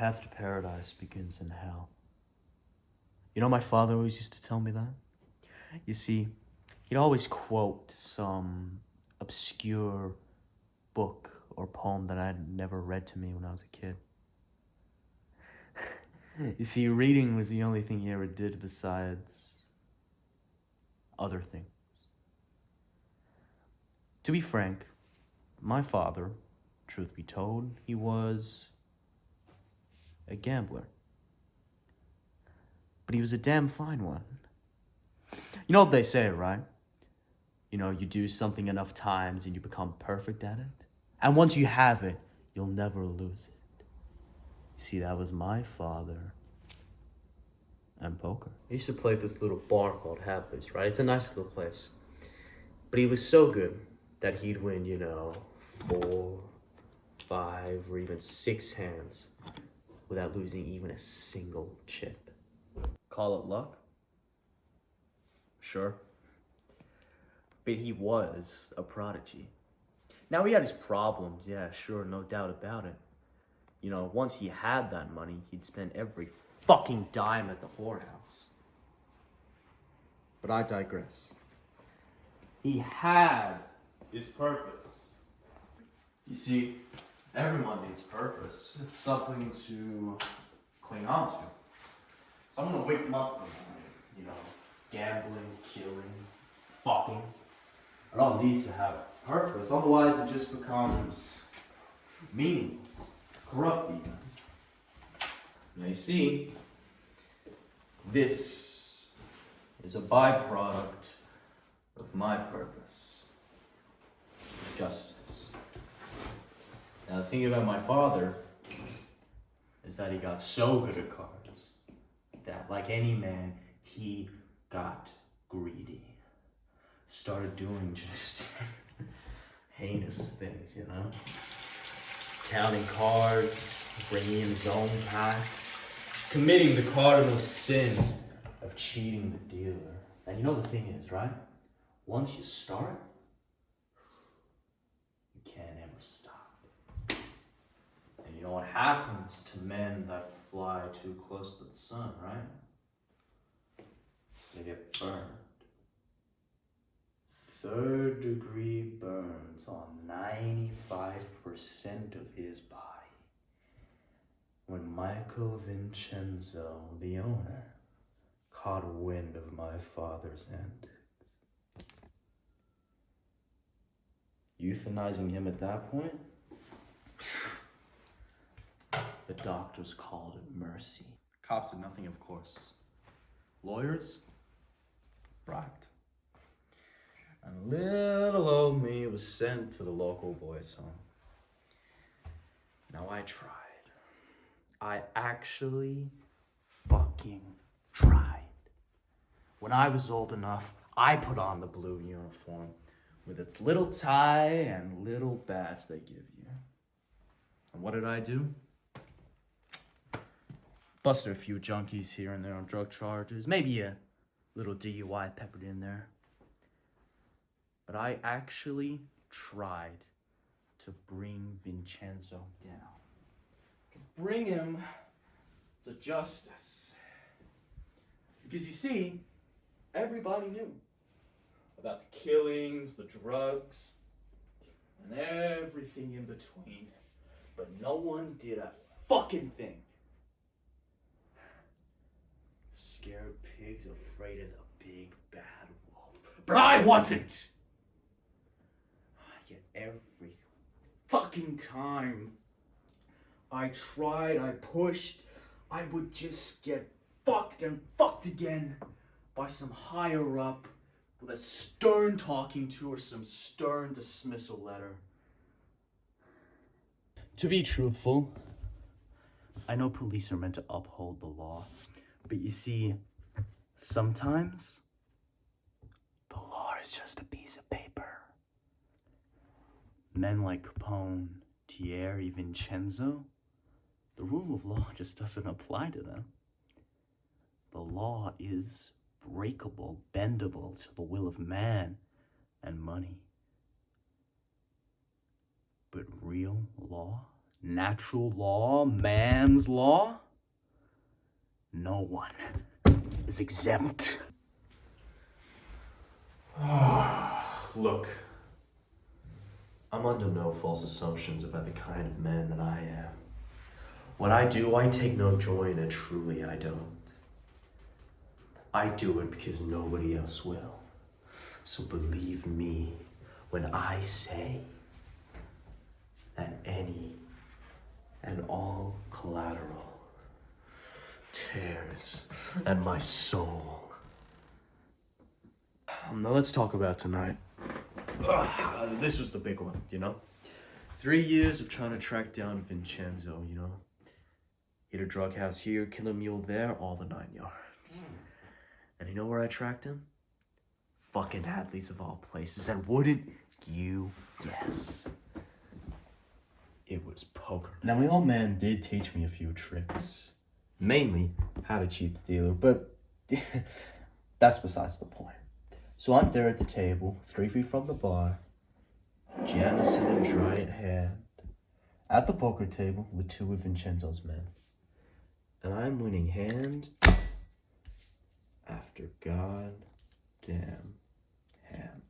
path to paradise begins in hell. You know, my father always used to tell me that. You see, he'd always quote some obscure book or poem that I'd never read to me when I was a kid. You see, reading was the only thing he ever did besides other things. To be frank, my father, truth be told, he was a gambler. But he was a damn fine one. You know what they say, right? You know, you do something enough times and you become perfect at it. And once you have it, you'll never lose it. You see, that was my father and poker. I used to play at this little bar called Hadley's, right? It's a nice little place. But he was so good that he'd win, 4, 5, or even 6 hands without losing even a single chip. Call it luck? Sure. But he was a prodigy. Now, he had his problems, yeah, sure, no doubt about it. Once he had that money, he'd spend every fucking dime at the whorehouse. But I digress. He had his purpose. You see, everyone needs purpose. It's something to cling on to. Someone to wake them up in the morning, gambling, killing, fucking. It all needs to have purpose, otherwise it just becomes meaningless, corrupt even. Now you see, this is a byproduct of my purpose, justice. Now the thing about my father is that he got so good at cards that, like any man, he got greedy. Started doing just heinous things, Counting cards, bringing in his own pack, committing the cardinal sin of cheating the dealer. And the thing is, right? Once you start, you can't ever stop. And you know what happens to men that fly too close to the sun, right? They get burned. 3rd-degree burns on 95% of his body. When Michael Vincenzo, the owner, caught wind of my father's antics. Euthanizing him at that point? The doctors called it mercy. Cops did nothing, of course. Lawyers? Bribed. And little old me was sent to the local boys' home. Now I tried. I actually fucking tried. When I was old enough, I put on the blue uniform with its little tie and little badge they give you. And what did I do? Busted a few junkies here and there on drug charges, maybe a little DUI peppered in there. But I actually tried to bring Vincenzo down. To bring him to justice. Because you see, everybody knew about the killings, the drugs, and everything in between. But no one did a fucking thing. Scared pigs afraid of the big bad wolf. But I wasn't! Yet every fucking time I tried, I pushed, I would just get fucked and fucked again by some higher up with a stern talking to or some stern dismissal letter. To be truthful, I know police are meant to uphold the law, but you see, sometimes the law is just a piece of paper. Men like Capone, Thierry, Vincenzo, the rule of law just doesn't apply to them. The law is breakable, bendable to the will of man and money. But real law natural law, man's law, no one is exempt. Look, I'm under no false assumptions about the kind of man that I am. What I do, I take no joy in it, truly I don't. I do it because nobody else will. So believe me when I say that any and all collateral tears at my soul. Now let's talk about tonight. This was the big one, 3 years of trying to track down Vincenzo, Hit a drug house here, kill a mule there, all the 9 yards. And you know where I tracked him? Fucking Hadley's of all places. And wouldn't you guess? It was poker. Now, my old man did teach me a few tricks. Mainly, how to cheat the dealer, but that's besides the point. So I'm there at the table, 3 feet from the bar, Jamison and dry at hand, at the poker table with 2 of Vincenzo's men. And I'm winning hand after goddamn hand.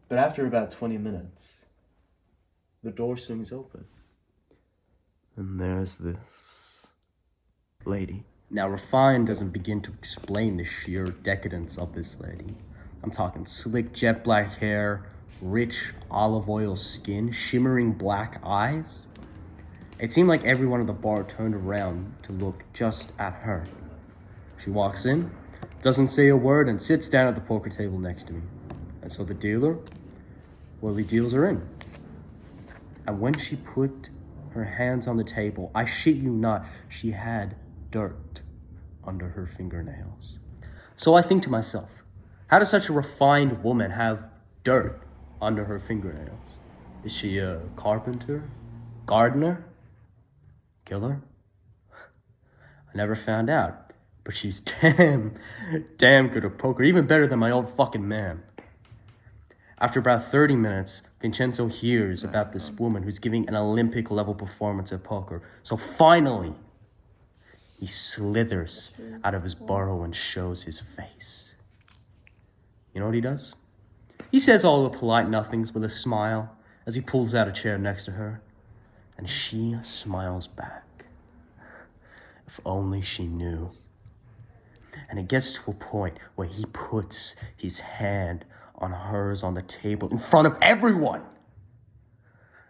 But after about 20 minutes, the door swings open. And there's this lady. Now, Refined doesn't begin to explain the sheer decadence of this lady. I'm talking slick jet black hair, rich olive oil skin, shimmering black eyes. It seemed like everyone at the bar turned around to look just at her. She walks in, doesn't say a word, and sits down at the poker table next to me. And so the dealer, well, he deals her in. And when she put her hands on the table, I shit you not, she had dirt under her fingernails. So I think to myself, how does such a refined woman have dirt under her fingernails? Is she a carpenter? Gardener? Killer? I never found out, but she's damn good at poker, even better than my old fucking man. After about 30 minutes, Vincenzo hears about this woman who's giving an Olympic level performance at poker. So finally, he slithers out of his burrow and shows his face. You know what he does? He says all the polite nothings with a smile as he pulls out a chair next to her. And she smiles back. If only she knew. And it gets to a point where he puts his hand on hers on the table in front of everyone.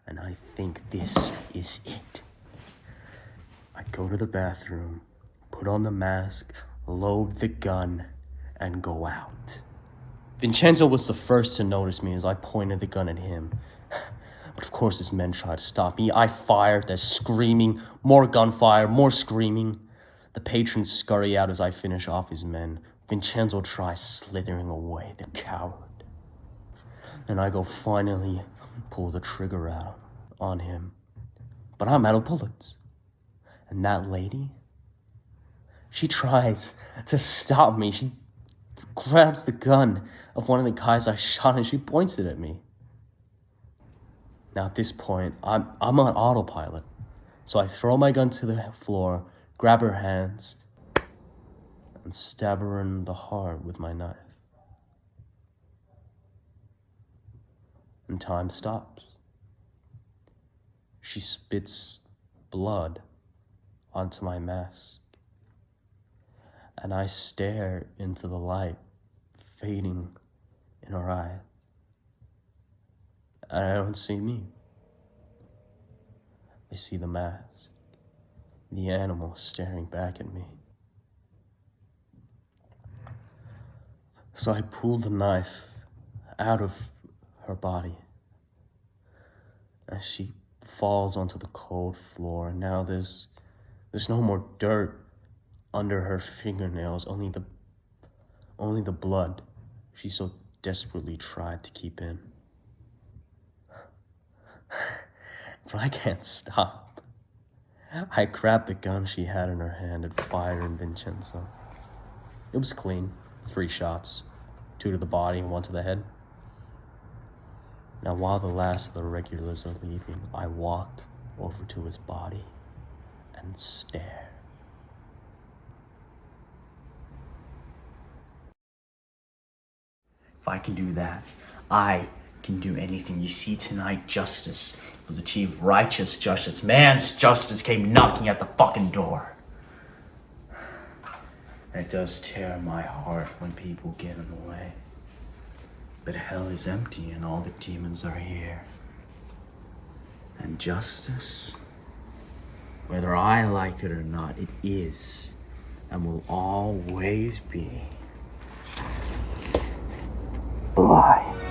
And I think this is it. I go to the bathroom, put on the mask, load the gun, and go out. Vincenzo was the first to notice me as I pointed the gun at him. But of course his men tried to stop me. I fired, there's screaming, more gunfire, more screaming. The patrons scurry out as I finish off his men. Vincenzo tries slithering away, the coward. And I go finally pull the trigger out on him. But I'm out of bullets. And that lady, she tries to stop me. She grabs the gun of one of the guys I shot and she points it at me. Now at this point, I'm on autopilot. So I throw my gun to the floor, grab her hands, and stab her in the heart with my knife. And time stops. She spits blood onto my mask. And I stare into the light fading in her eyes. And I don't see me. I see the mask, the animal staring back at me. So I pull the knife out of her body as she falls onto the cold floor. Now there's no more dirt under her fingernails, only the blood she so desperately tried to keep in. But I can't stop. I grabbed the gun she had in her hand and fired in Vincenzo. It was clean, 3 shots, 2 to the body and 1 to the head. Now, while the last of the regulars are leaving, I walk over to his body and stare. If I can do that, I can do anything. You see, tonight, justice was achieved. Righteous justice, man's justice came knocking at the fucking door. And it does tear my heart when people get in the way. But hell is empty and all the demons are here. And justice, whether I like it or not, it is and will always be blind.